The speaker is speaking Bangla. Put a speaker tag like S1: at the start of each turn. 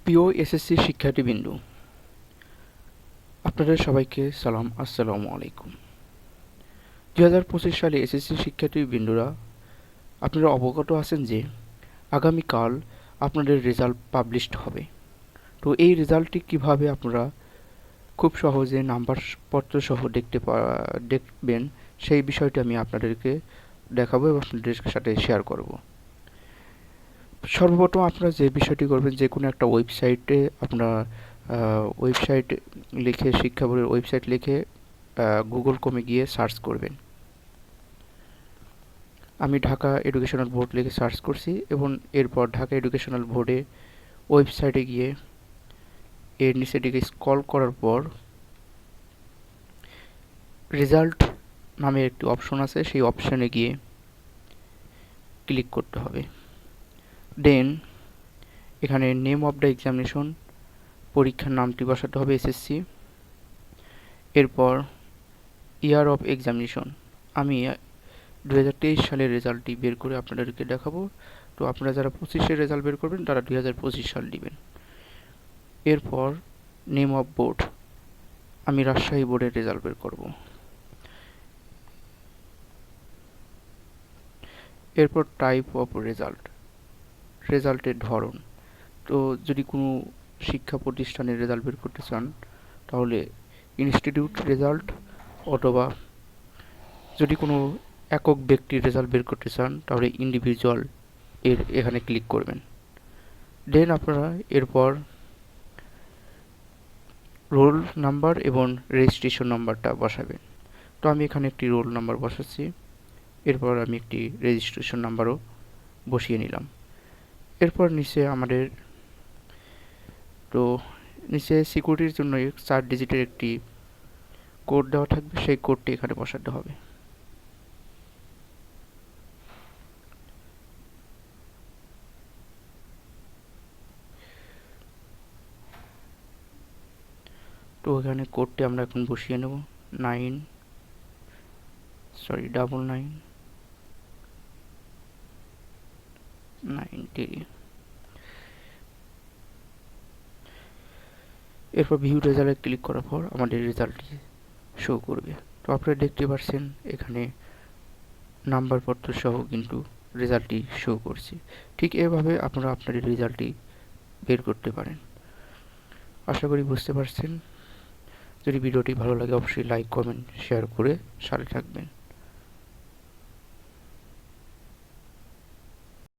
S1: প্রিয় এসএসসি শিক্ষার্থীবৃন্দ, আপনাদের সবাইকে সালাম, আসসালামু আলাইকুম। 2025 সালে এসএসসি শিক্ষার্থীবৃন্দরা, আপনারা অবগত আছেন যে আগামীকাল আপনাদের রেজাল্ট পাবলিশড হবে। তো এই রেজাল্টটি কিভাবে আপনারা খুব সহজে নাম্বারপত্র সহ দেখবেন, সেই বিষয়টি আমি আপনাদেরকে দেখাবো এবং আপনাদের সাথে শেয়ার করব। সর্বপ্রথম আপনারা যে বিষয়টি করবেন, যে কোনো একটা ওয়েবসাইটে আপনারা ওয়েবসাইট লিখে, শিক্ষা বোর্ডের ওয়েবসাইট লিখে গুগল ক্রোমে গিয়ে সার্চ করবেন। আমি ঢাকা এডুকেশনাল বোর্ড লিখে সার্চ করছি এবং এরপর ঢাকা এডুকেশনাল বোর্ডে ওয়েবসাইটে গিয়ে এর নিচের দিকে স্ক্রল করার পর রেজাল্ট নামে একটি অপশন আছে, সেই অপশানে গিয়ে ক্লিক করতে হবে। দেন এখানে নেম অফ দ্য এক্সামিনেশন, পরীক্ষার নামটি বসাতে হবে এসএসসি। এরপর ইয়ার অফ এক্সামিনেশন, আমি 2023 সালের রেজাল্টটি বের করে আপনাদেরকে দেখাবো। তো আপনারা যারা 25-এর রেজাল্ট বের করবেন তারা 2025 সাল দিবেন। এরপর নেম অফ বোর্ড, আমি রাজশাহী বোর্ডের রেজাল্ট বের করব। এরপর টাইপ অফ রেজাল্ট, রেজাল্টের ধরন। তো যদি কোনো শিক্ষা প্রতিষ্ঠানের রেজাল্ট বের করতে চান তাহলে ইনস্টিটিউট রেজাল্ট, অথবা যদি কোনো একক ব্যক্তির রেজাল্ট বের করতে চান তাহলে ইন্ডিভিজুয়াল এখানে ক্লিক করবেন। দেন আপনারা এরপর রোল নাম্বার এবং রেজিস্ট্রেশন নাম্বারটা বসাবেন। তো আমি এখানে একটি রোল নাম্বার বসাচ্ছি, এরপর আমি একটি রেজিস্ট্রেশন নাম্বারও বসিয়ে নিলাম। এরপর নিচে আমাদের নিচে সিকিউরিটির জন্য 4 ডিজিটের একটি কোড দেওয়া থাকবে, সেই কোডটি এখানে বসাতে হবে। তো এখানে কোডটি আমরা এখন বসিয়ে নেব, 9993। এরপর ভিউ রেজাল্টে ক্লিক করার পর আমাদের রেজাল্টটি শো করবে। তো আপনারা দেখতে পাচ্ছেন এখানে নাম্বারপত্র সহ কিন্তু রেজাল্টটি শো করছে। ঠিক এভাবে আপনারা আপনাদের রেজাল্টটি বের করতে পারেন। আশা করি বুঝতে পারছেন। যদি ভিডিওটি ভালো লাগে অবশ্যই লাইক, কমেন্ট, শেয়ার করে সাথে থাকবেন।